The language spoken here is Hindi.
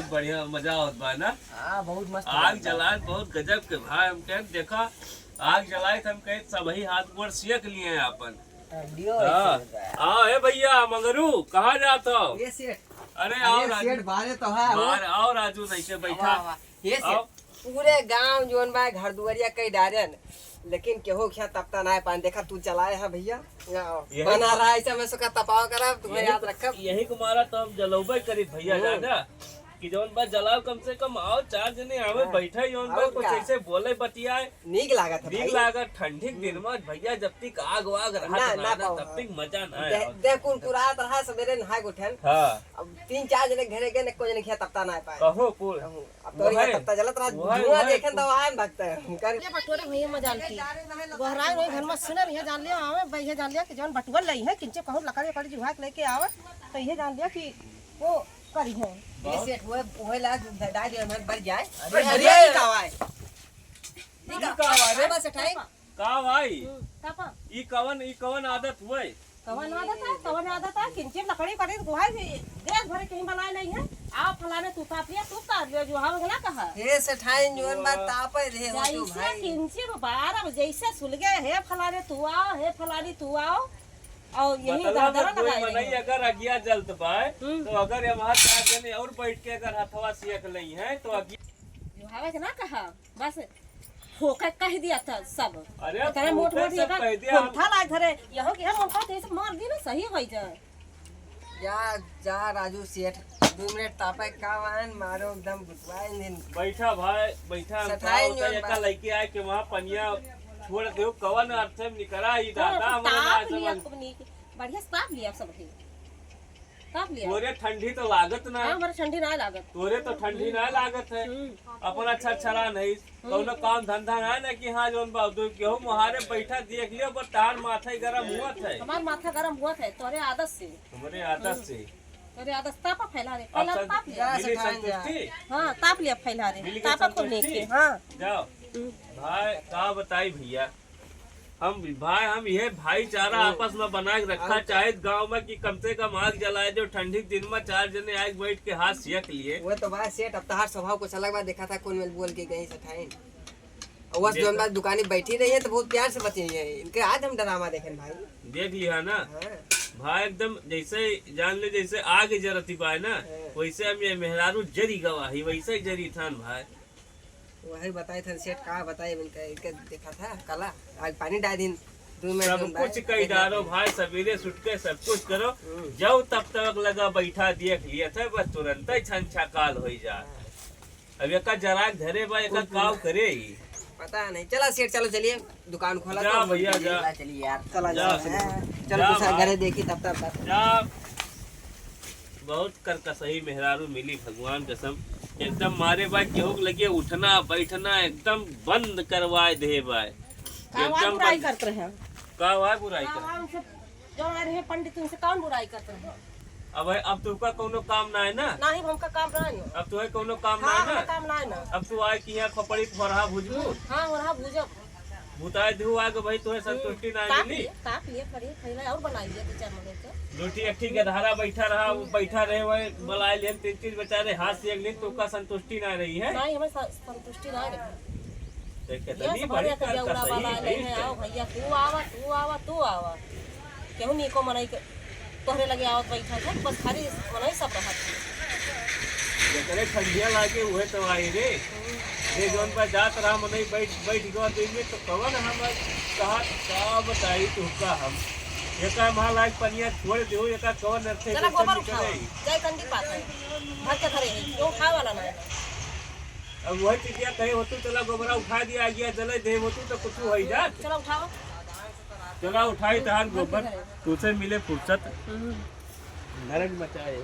बहुत बढ़िया मजा होत बा ना। हाँ बहुत मस्त आग जलाए बहुत गजब के भाई। हम कहे देखा आग जलाए हम कहे सभी हाथ गोड़ सेक लिए हैं अपन। हाँ हे भैया मंगरू कहाँ जात हो? ये सेठ अरे आओ सेठ बारे तो है बाहर आओ राजू नहीं के बैठा। ये सेठ पूरे गांव जोन बा घर दुआरिया कई डारन लेकिन केहू क्या तपता ना पान। देखा तू चलाए है भैया बना रहा है मैं सुखा तपाव करा तुम्हें याद रखब। यही कुमारा तो हम जलौबे करी भैया जाना कि जौन बात जलाओ कम से कम आओ चार जने आवे बैठे जौन बात कुछ ऐसे बोले बतियाए नीक लागत है नीक लागत। ठंडी के दिन में भैया जब तक आग वाग रहा ना तब तक मजा ना है। देख कुरकुरात रहा सवेरे नहाए उठन। हां अब 3-4 जने घरे गए को जने खिया तपता ना पाए। कहो कुल अब तो ये तपता जलत रहा धुआं देखें तो आए भगता है कर ये बटोरे भैया में जानती गोहराई रोई घर में सुने भैया जान लिया आवे भैया जान लिया कि जौन बटुआ लई है किंचे कहूं लकड़ी कड़ी जुहा के लेके आवे तो ये जान लिया कि वो करी है। ये सेठ वो ला डाल दिया मन बढ़ जाए। अरे का आए ठीक का आए बस उठाई का भाई तापा ई कवन आदत हुए? कवन आदत है किंचे लकड़ी कड़ी गुहा देश भर कहीं बनाए नहीं है। आओ फलाने तू ताप लिया तू ताप लिया जुहा वगला कहा हे सेठाई जोन बात तापे रे हो तू जैसे भाई किंचे 12 जैसे सुल गए हे फलाने तू आओ हे फलानी तू आओ और यही दादरा लगाए नहीं अगर अगिया जलत पाए तो अगर यहाँ चार जने और बैठ के अगर हथवा सेक लई है तो जुहावे ना कहा बस होकर कह दिया था सब। अरे तेरे मोट मोट सब कह दिया था लाए धरे यहो के हम का ऐसे मार दी ना सही होई जाए। जा राजू सेठ 2 मिनट तापे का वाहन मारो एकदम बुतवाए दिन बैठा भाई बैठा एका लड़की आए के वहां पनिया छोड़ दे कवन अर्थ में निकरा ई दादा हमारा बढ़िया ताप लिया सब के ताप लिया। तोरे ठंडी तो लागत ना हां हमारे ठंडी ना लागत। तोरे तो ठंडी ना लागत है अपना छरछरा नहीं कोनो काम धंधा ना ना कि हां जोन बादू केहू मुहारे बैठा देख लियो पर तार माथा गरम हुआ है। हमार माथा गरम हुआ है तोरे आदत से हमारे आदत से तोरे आदत ताप फैला रे पहला ताप लिया संतुष्टि। हां ताप लिया फैला रे ताप को लेके हां जाओ भाई का बताई भैया हम ये भाईचारा आपस में बना के रखा चाहे गांव में कि कम से कम आग जलाए जो ठंडी दिन में चार जने आग बैठ के हाथ सेक लिए। वो तो बात सेठ अब तहार स्वभाव कुछ अलग बात देखा था कौन मेल बोल के गई सठाई और बस जोन बात दुकानी बैठी रही है तो बहुत प्यार से बची है इनके आज हम ड्रामा देखें भाई देख लिया ना भाई एकदम जैसे जान ले जैसे आग जरती पाए ना वैसे हम ये मेहरारू जरी गवाही वैसे ही जरी था भाई। वही बताए थे सेठ कहा बताए इनके देखा था कला आज पानी डाल दिन 2 मिनट सब कुछ कही डालो भाई सवेरे सुट के सब कुछ करो जब तब तक लगा बैठा देख लिया था बस तुरंत ही छंछा काल हो जा। अब एक जराग धरे बा एक काव करे ही पता नहीं। चला सेठ चलो चलिए दुकान खोला जा भैया जा चलिए यार चलो घरे देखी तब तक जा। बहुत कर सही मेहरारू मिली भगवान कसम एकदम मारे भाई केहू लगे उठना बैठना एकदम बंद करवाए दे भाई एकदम बुराई करते हैं का वाई बुराई कर जो हमारे हैं पंडित उनसे कौन बुराई करते हैं। अब तुमका कोनो काम ना है ना नहीं हमका काम ना है अब तुम्हें कोनो काम ना हां है ना काम ना है ना अब तू आए कि यहाँ खपड़ी भरहा भुजबू हां वहां भूजो भूताए दू आगे भाई तुम्हें संतुष्टि ना मिली ताप लिए करिए खैला और बनाइए 2-4 महीने के रोटी एक ठीक धारा बैठा रहा वो बैठा रहे वही बुलाए ले 3 चीज बेचारे हाथ से एक तो का संतुष्टि ना रही है नहीं हमें संतुष्टि ना है। देखे ये तनी सब बड़ी के जौरा वाला नहीं है आओ भैया तू आवा केहू नी को मनई के तोहरे लगे आवत बैठा था बस खाली मनई सब रहत करे ठंडिया लागे हुए तो आई रे ये जोन पर जात रहा मनई बैठ गया दिन में तो कवन हम कहा का बताई तुमका हम एका महालाग पनिया छोड़ दो एका कवन अर्थे चला गोबर उठाओ जय कंडी पात है घर के घरे है क्यों खाए वाला ना है। अब वही चीज़ कहे हो तो चला गोबरा उठा दिया गया जले दे हो तो कुछ हो ही जात चला उठाओ चला उठाई तहान गोबर तुझसे मिले फुर्सत नरक मचाए।